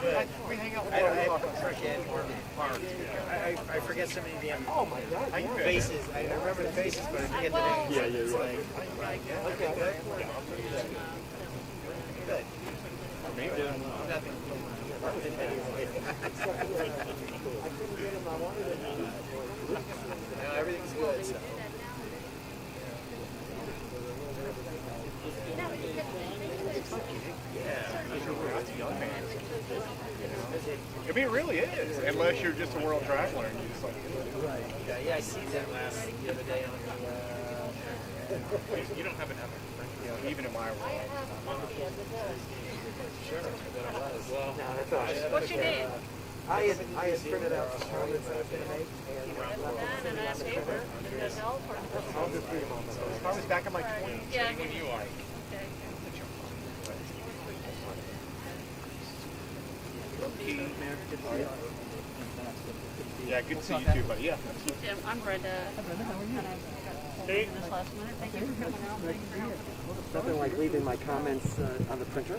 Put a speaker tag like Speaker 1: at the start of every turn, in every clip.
Speaker 1: We hang out with
Speaker 2: I forget so many damn faces. I remember the faces, but I forget the names.
Speaker 1: Yeah, yeah,
Speaker 2: It's
Speaker 1: yeah.
Speaker 2: like, okay, good. Good. Nothing. No, everything's good. So.
Speaker 1: I mean, it really is. Unless you're just a world traveler and you just like.
Speaker 2: Yeah, I see that the other day on
Speaker 1: You don't have an epic, even in my world.
Speaker 2: Sure, that it was. Well,
Speaker 3: No, that's all right.
Speaker 4: What's your name?
Speaker 3: I had printed out some comments I was going to make, and
Speaker 4: That and a paper. Does that help?
Speaker 3: I'll just read them on my phone.
Speaker 1: I was back in my 20s.
Speaker 4: Yeah.
Speaker 1: When you are.
Speaker 4: Okay.
Speaker 1: Yeah, good to see you too, buddy. Yeah.
Speaker 4: Tim, I'm Brenda. Hey. This last minute. Thank you for coming out. Thank you for helping.
Speaker 3: Nothing like leaving my comments on the printer.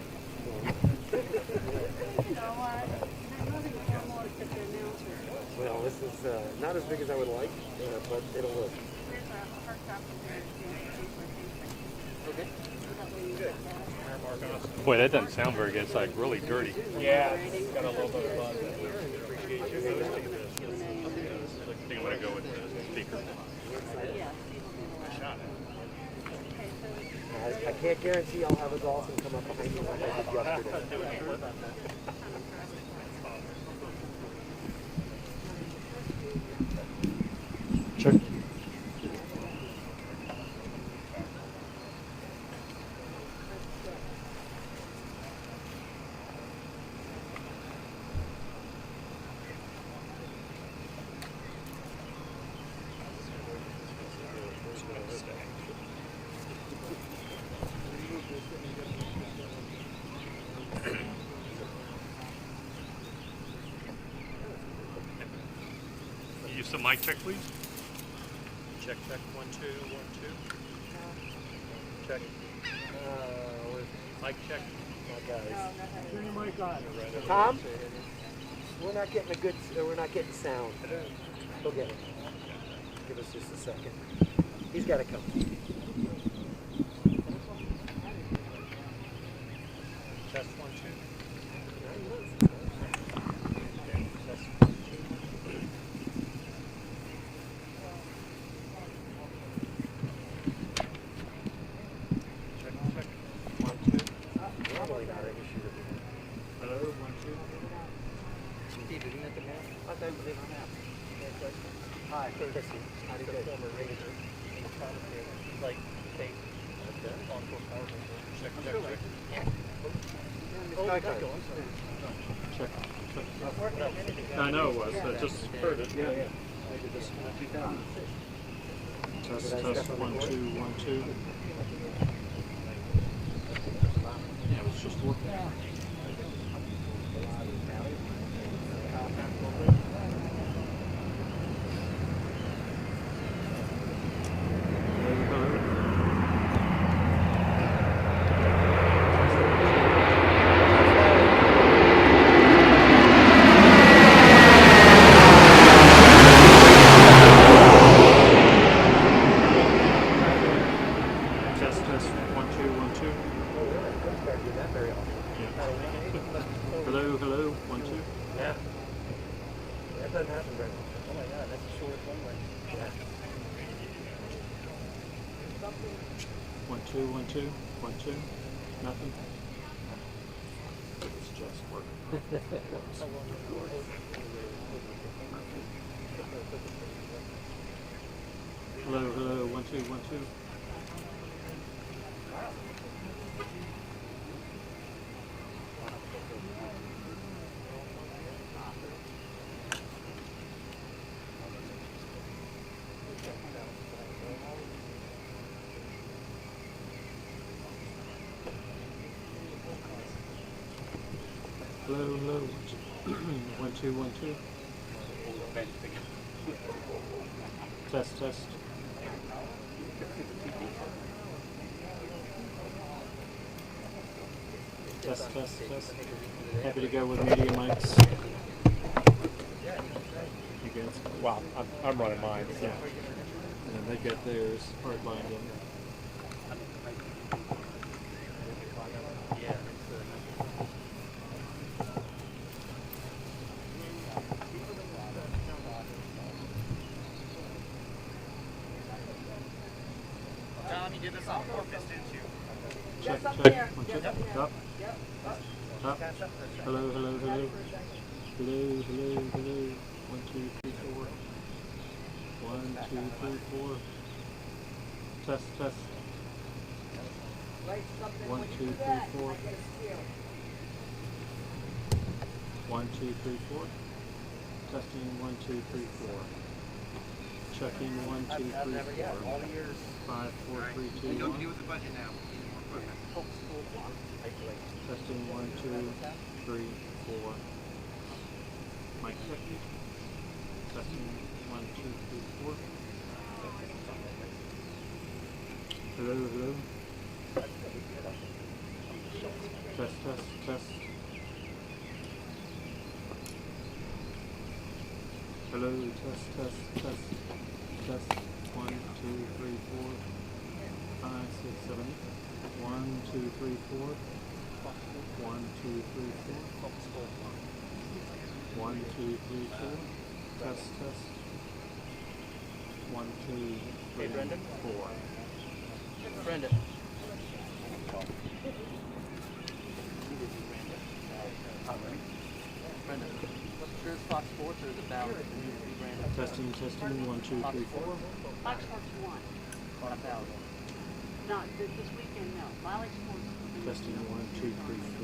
Speaker 3: Well, this is not as big as I would like, but it'll work. Okay.
Speaker 5: Boy, that doesn't sound very good. It's like really dirty.
Speaker 1: Yeah, it's got a little bit of buzz.
Speaker 5: I think I'm going to go with the speaker.
Speaker 3: I can't guarantee I'll have a dolphin come up behind me like I did yesterday.
Speaker 5: Check. Use the mic check, please. Check, check, 1, 2, 1, 2. Check. Mic check.
Speaker 3: Turn your mic on. Tom, we're not getting sound. Go get it. Give us just a second. He's got to come.
Speaker 5: Test 1, 2.
Speaker 3: Hi, Chrissy. How do you do?
Speaker 5: Former Ranger in the commentator. He's like, hey, on for Powerboat. Check, check, check. Check. I know it was. I just heard it. Yeah. Test, test, 1, 2, 1, 2. Yeah, it was just working. Hello, hello, 1, 2.
Speaker 3: Yeah. That doesn't happen very much.
Speaker 2: Oh my God, that's a short runway.
Speaker 3: Yeah.
Speaker 5: 1, 2, 1, 2, 1, 2. Nothing. It's just working. Hello, hello, 1, 2, 1, 2. Hello, hello. 1, 2, 1, 2. Test, test.
Speaker 6: Test, test, test. Happy to go with media mics. You guys,
Speaker 1: Wow, I'm running mine.
Speaker 6: yeah. And then they got theirs hard lined in.
Speaker 5: Yeah.
Speaker 2: Tom, you did this on purpose, didn't you?
Speaker 6: Check, check. One check. Top. Top. Hello, hello, hello. Hello, hello, hello. 1, 2, 3, 4. 1, 2, 3, 4. Test, test. 1, 2, 3, 4. 1, 2, 3, 4. Testing 1, 2, 3, 4. Checking 1, 2, 3, 4. 5, 4, 3, 2, 1.
Speaker 2: with the budget now.
Speaker 6: Testing 1, 2, 3, 4. Mic checking. Testing 1, 2, 3, 4. Hello, hello. Test, test, test. Hello, test, test, test, test. 1, 2, 3, 4, 5, 6, 7, 8. 1, 2, 3, 4. 1, 2, 3, 4. 1, 2, 3, 4. Test, test. 1, 2, 3, 4.
Speaker 5: Brenda. Brenda, what's yours, Fox Sports or the Ballard?
Speaker 6: Testing, testing. 1, 2, 3, 4.
Speaker 4: Fox Sports won. Not this weekend, no. Valley Sports.
Speaker 6: Testing 1, 2, 3,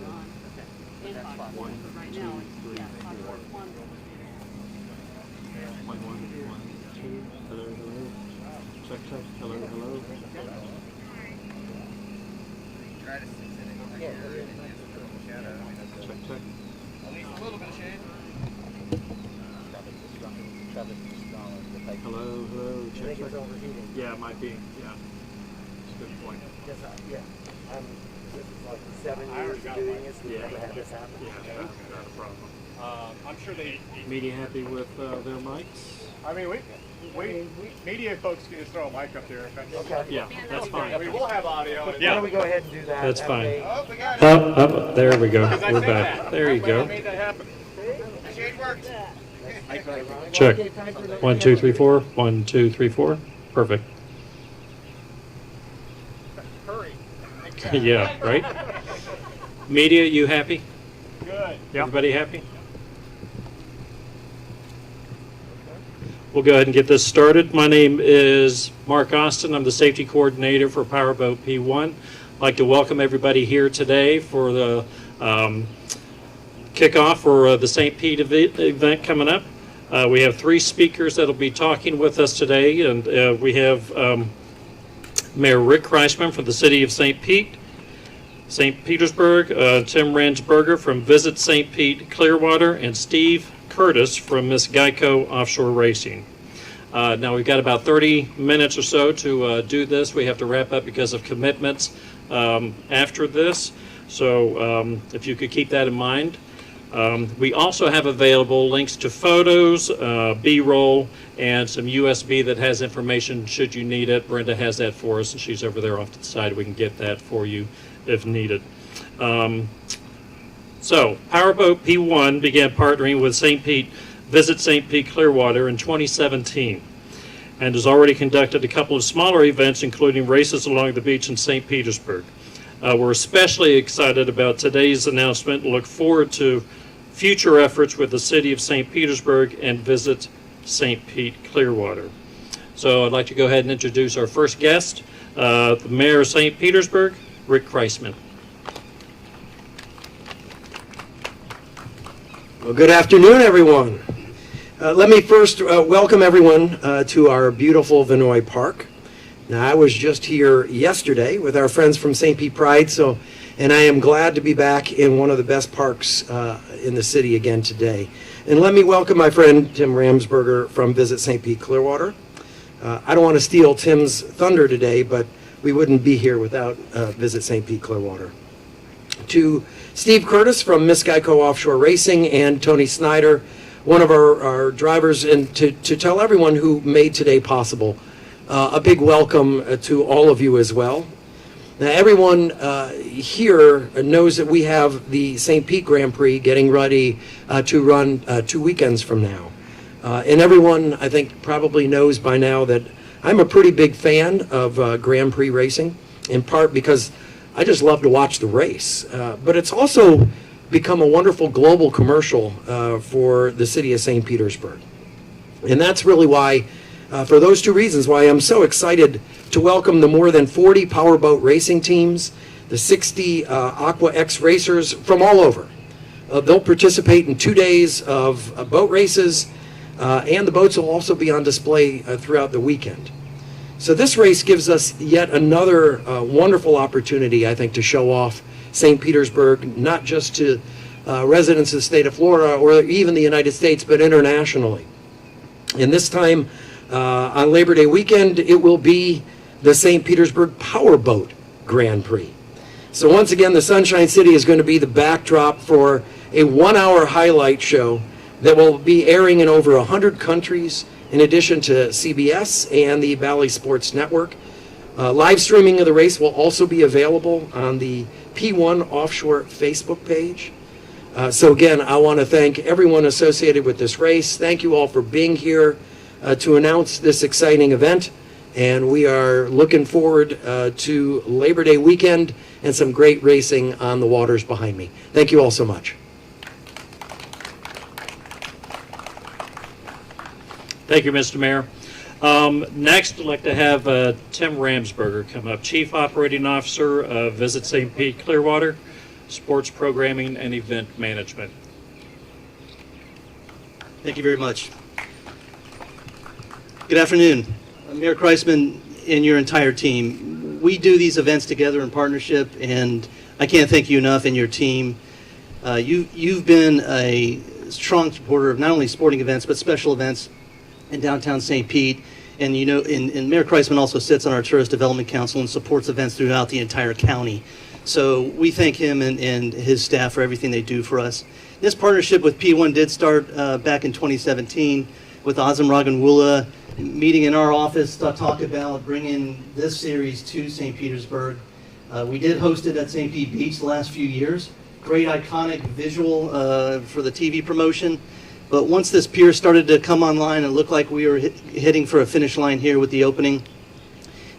Speaker 6: 4.
Speaker 4: And Fox Sports,
Speaker 6: 1,
Speaker 4: but right
Speaker 6: 2,
Speaker 4: now, it's,
Speaker 6: 3,
Speaker 4: yeah, Fox
Speaker 6: 4.
Speaker 4: Sports won.
Speaker 6: 1, 1, 1, 2. Hello, hello. Check, check. Hello, hello.
Speaker 2: Try to sit in here and just put a shadow.
Speaker 6: Check, check.
Speaker 2: At least a little bit of shade.
Speaker 6: Hello, hello.
Speaker 3: I
Speaker 6: Check,
Speaker 3: think
Speaker 6: check.
Speaker 3: it's overheating.
Speaker 6: Yeah, it might be. Yeah. That's a good point.
Speaker 3: Yes, yeah. This is like 7 years of doing this. We've
Speaker 6: Yeah.
Speaker 3: never had this happen.
Speaker 6: Yeah, that's not a problem.
Speaker 1: I'm sure they.
Speaker 6: Media happy with their mics?
Speaker 1: I mean, we media folks can just throw a mic up there. If that's,
Speaker 3: Okay.
Speaker 6: Yeah, that's
Speaker 1: I
Speaker 6: fine.
Speaker 1: mean, we'll have audio.
Speaker 3: Why don't we go ahead and do that?
Speaker 6: That's
Speaker 3: That
Speaker 6: fine.
Speaker 3: way-
Speaker 1: Oh, we got it.
Speaker 6: Up, there we go.
Speaker 1: Because I
Speaker 6: We're
Speaker 1: said
Speaker 6: back.
Speaker 1: that.
Speaker 6: There you
Speaker 1: I
Speaker 6: go.
Speaker 1: made that happen. The shade works.
Speaker 6: Check.
Speaker 3: Okay, time for another
Speaker 6: 1, 2, 3, 4. 1, 2, 3, 4. Perfect.
Speaker 1: Hurry.
Speaker 6: Yeah, right? Media, you happy?
Speaker 1: Good.
Speaker 6: Everybody happy? We'll go ahead and get this started. My name is Mark Austin. I'm the safety coordinator for Powerboat P1. I'd like to welcome everybody here today for the kickoff for the St. Pete event coming up. We have 3 speakers that will be talking with us today, and we have Mayor Rick Kriseman from the city of St. Petersburg, Tim Ransberger from Visit St. Pete Clearwater, and Steve Curtis from Miss Geico Offshore Racing. Now we've got about 30 minutes or so to do this. We have to wrap up because of commitments after this, so if you could keep that in mind. We also have available links to photos, B-roll, and some USB that has information should you need it. Brenda has that for us, and she's over there off to the side. We can get that for you if needed. So, Powerboat P1 began partnering with Visit St. Pete Clearwater in 2017 and has already conducted a couple of smaller events, including races along the beach in St. Petersburg. We're especially excited about today's announcement and look forward to future efforts with the city of St. Petersburg and Visit St. Pete Clearwater. So I'd like to go ahead and introduce our first guest, the Mayor of St. Petersburg, Rick Kriseman.
Speaker 3: Well, good afternoon, everyone. Let me first welcome everyone to our beautiful Vinoy Park. Now, I was just here yesterday with our friends from St. Pete Pride, and I am glad to be back in one of the best parks in the city again today. And let me welcome my friend Tim Ramsberger from Visit St. Pete Clearwater. I don't want to steal Tim's thunder today, but we wouldn't be here without Visit St. Pete Clearwater. to Steve Curtis from Miss Geico Offshore Racing and Tony Snyder, one of our drivers, and to tell everyone who made today possible. A big welcome to all of you as well. Now, everyone here knows that we have the St. Pete Grand Prix getting ready to run 2 weekends from now. And everyone, I think, probably knows by now that I'm a pretty big fan of Grand Prix racing, in part because I just love to watch the race. But it's also become a wonderful global commercial for the city of St. Petersburg. And that's really why, for those 2 reasons, why I'm so excited to welcome the more than 40 powerboat racing teams, the 60 Aqua X racers from all over. They'll participate in 2 days of boat races, and the boats will also be on display throughout the weekend. So this race gives us yet another wonderful opportunity, I think, to show off St. Petersburg, not just to residents of the state of Florida or even the United States, but internationally. And this time, on Labor Day weekend, it will be the St. Petersburg Powerboat Grand Prix. So once again, the Sunshine City is going to be the backdrop for a 1-hour highlight show that will be airing in over 100 countries, in addition to CBS and the Bally Sports Network. Live streaming of the race will also be available on the P1 Offshore Facebook page. So again, I want to thank everyone associated with this race. Thank you all for being here to announce this exciting event. And we are looking forward to Labor Day weekend and some great racing on the waters behind me. Thank you all so much.
Speaker 6: Thank you, Mr. Mayor. Next, I'd like to have Tim Ramsberger come up, Chief Operating Officer of Visit St. Pete Clearwater, Sports Programming and Event Management.
Speaker 7: Thank you very much. Good afternoon. Mayor Kriseman and your entire team. We do these events together in partnership, and I can't thank you enough and your team. You've been a strong supporter of not only sporting events, but special events in downtown St. Pete. And you know, and Mayor Kriseman also sits on our Tourist Development Council and supports events throughout the entire county. So we thank him and his staff for everything they do for us. This partnership with P1 did start back in 2017 with Azam Raganwula meeting in our office to talk about bringing this series to St. Petersburg. We did host it at St. Pete Beach the last few years. Great iconic visual for the TV promotion. But once this pier started to come online, it looked like we were heading for a finish line here with the opening.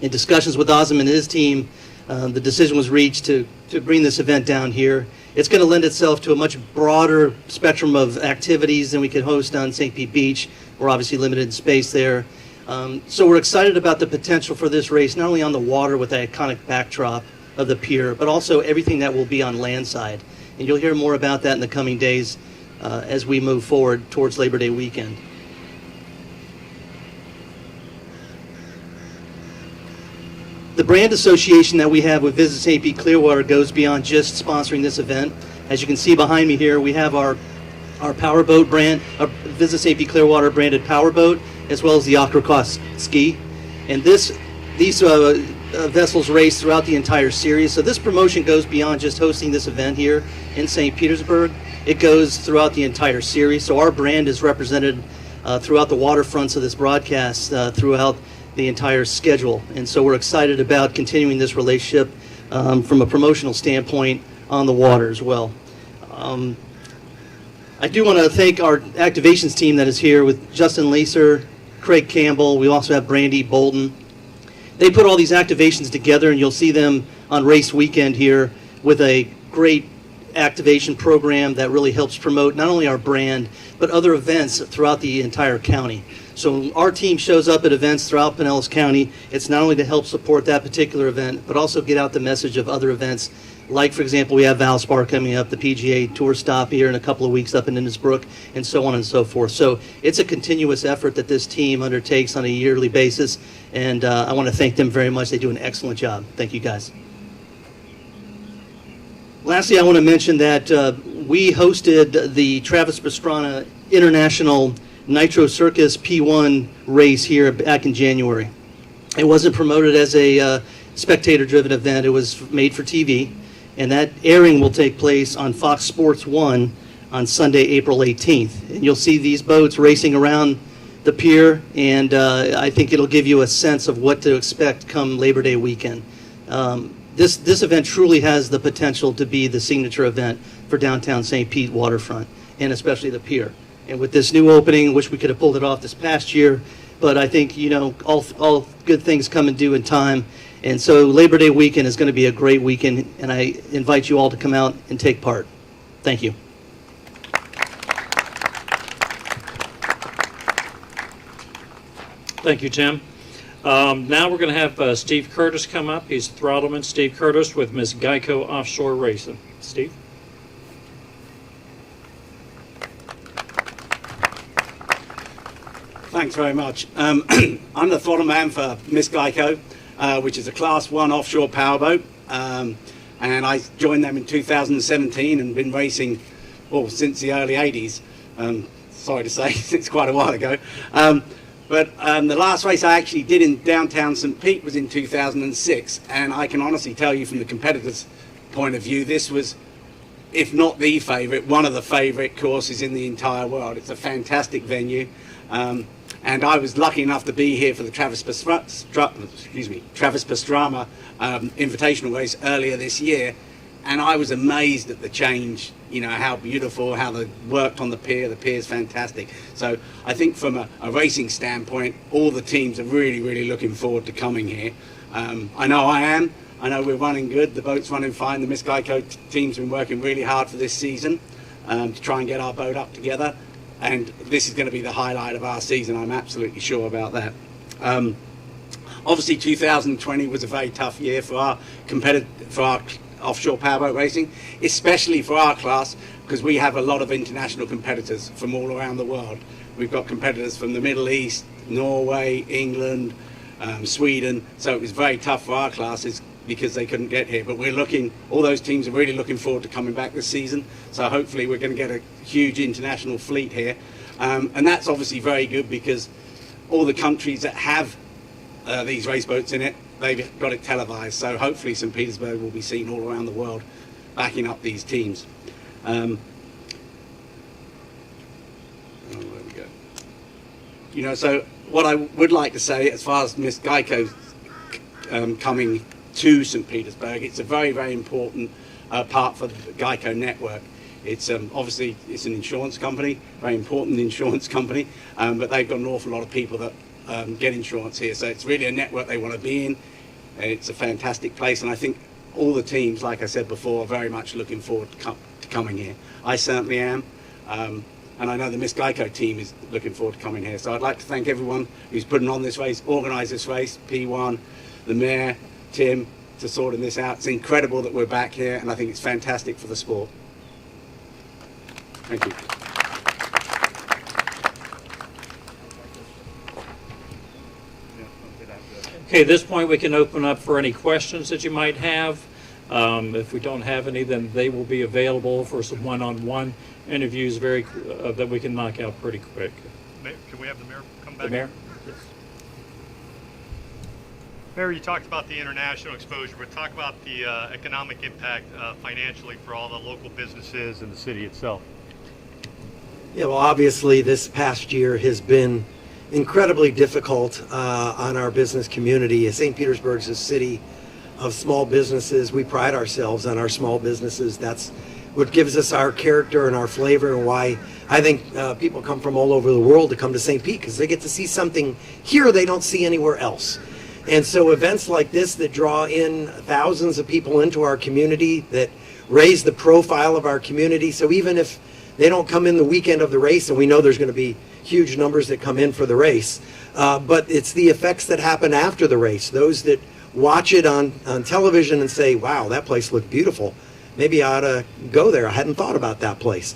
Speaker 7: In discussions with Azam and his team, the decision was reached to bring this event down here. It's going to lend itself to a much broader spectrum of activities than we could host on St. Pete Beach. We're obviously limited in space there. So we're excited about the potential for this race, not only on the water with the iconic backdrop of the pier, but also everything that will be on landside. And you'll hear more about that in the coming days as we move forward towards Labor Day weekend. The brand association that we have with Visit St. Pete Clearwater goes beyond just sponsoring this event. As you can see behind me here, we have our Powerboat brand, our Visit St. Pete Clearwater branded Powerboat, as well as the Aquacross ski. And these vessels race throughout the entire series. So this promotion goes beyond just hosting this event here in St. Petersburg. It goes throughout the entire series. So our brand is represented throughout the waterfronts of this broadcast throughout the entire schedule. And so we're excited about continuing this relationship from a promotional standpoint on the water as well. I do want to thank our activations team that is here with Justin Lacer, Craig Campbell. We also have Brandy Bolton. They put all these activations together, and you'll see them on race weekend here with a great activation program that really helps promote not only our brand, but other events throughout the entire county. So our team shows up at events throughout Pinellas County. It's not only to help support that particular event, but also get out the message of other events. Like, for example, we have Valspar coming up, the PGA Tour stop here in a couple of weeks up in Innisbrook, and so on and so forth. So it's a continuous effort that this team undertakes on a yearly basis, and I want to thank them very much. They do an excellent job. Thank you, guys. Lastly, I want to mention that we hosted the Travis Pastrana International Nitro Circus P1 race here back in January. It wasn't promoted as a spectator-driven event. It was made for TV. and that airing will take place on Fox Sports 1 on Sunday, April 18th. And you'll see these boats racing around the pier, and I think it'll give you a sense of what to expect come Labor Day weekend. This event truly has the potential to be the signature event for downtown St. Pete waterfront, and especially the pier. And with this new opening, wish we could have pulled it off this past year, but I think, you know, all good things come and due in time. And so Labor Day weekend is going to be a great weekend, and I invite you all to come out and take part. Thank you.
Speaker 6: Thank you, Tim. Now we're going to have Steve Curtis come up. He's Throttleman Steve Curtis with Miss Geico Offshore Racing. Steve?
Speaker 8: Thanks very much. I'm the throttle man for Miss Geico, which is a Class 1 offshore powerboat. And I joined them in 2017 and been racing, well, since the early 80s. Sorry to say, it's quite a while ago. But the last race I actually did in downtown St. Pete was in 2006. And I can honestly tell you from the competitors' point of view, this was, if not the favourite, one of the favourite courses in the entire world. It's a fantastic venue. And I was lucky enough to be here for the Travis Pastrana invitational race earlier this year, and I was amazed at the change, you know, how beautiful, how they worked on the pier. The pier's fantastic. So I think from a racing standpoint, all the teams are really, really looking forward to coming here. I know I am. I know we're running good. The boat's running fine. The Miss Geico team's been working really hard for this season to try and get our boat up together. And this is going to be the highlight of our season. I'm absolutely sure about that. Obviously, 2020 was a very tough year for our offshore powerboat racing, especially for our class, because we have a lot of international competitors from all around the world. We've got competitors from the Middle East, Norway, England, Sweden. So it was very tough for our classes because they couldn't get here. But all those teams are really looking forward to coming back this season. So hopefully we're going to get a huge international fleet here. And that's obviously very good because all the countries that have these race boats in it, they've got it televised. So hopefully St. Petersburg will be seen all around the world backing up these teams. There we go. You know, so what I would like to say as far as Miss Geico coming to St. Petersburg, it's a very, very important part for the Geico network. It's obviously it's an insurance company, very important insurance company, but they've got an awful lot of people that get insurance here. So it's really a network they want to be in. It's a fantastic place, and I think all the teams, like I said before, are very much looking forward to coming here. I certainly am, and I know the Miss Geico team is looking forward to coming here. So I'd like to thank everyone who's putting on this race, organised this race, P1, the mayor, Tim, to sorting this out. It's incredible that we're back here, and I think it's fantastic for the sport. Thank you.
Speaker 6: Okay, at this point we can open up for any questions that you might have. If we don't have any, then they will be available for some one-on-one interviews that we can knock out pretty quick.
Speaker 1: Can we have the mayor come back?
Speaker 6: The mayor? Yes.
Speaker 1: Mayor, you talked about the international exposure, but talk about the economic impact financially for all the local businesses and the city itself.
Speaker 3: Yeah, well, obviously this past year has been incredibly difficult on our business community. St. Petersburg's a city of small businesses. We pride ourselves on our small businesses. That's what gives us our character and our flavor, and why I think people come from all over the world to come to St. Pete, because they get to see something here they don't see anywhere else. And so events like this that draw in thousands of people into our community, that raise the profile of our community. So even if they don't come in the weekend of the race, and we know there's going to be huge numbers that come in for the race, but it's the effects that happen after the race. Those that watch it on television and say, wow, that place looked beautiful. Maybe I ought to go there. I hadn't thought about that place.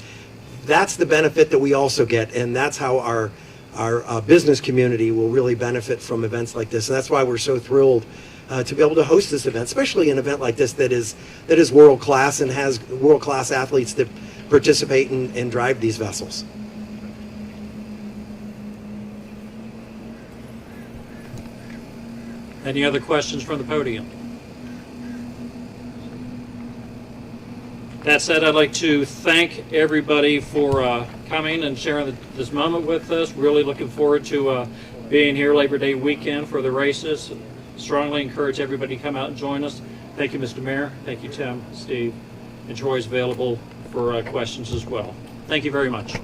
Speaker 3: That's the benefit that we also get, and that's how our business community will really benefit from events like this. And that's why we're so thrilled to be able to host this event, especially an event like this that is world class and has world class athletes that participate and drive these vessels.
Speaker 6: Any other questions from the podium? That said, I'd like to thank everybody for coming and sharing this moment with us. Really looking forward to being here Labor Day weekend for the races. Strongly encourage everybody to come out and join us. Thank you, Mr. Mayor. Thank you, Tim, Steve, and Troy's available for questions as well. Thank you very much.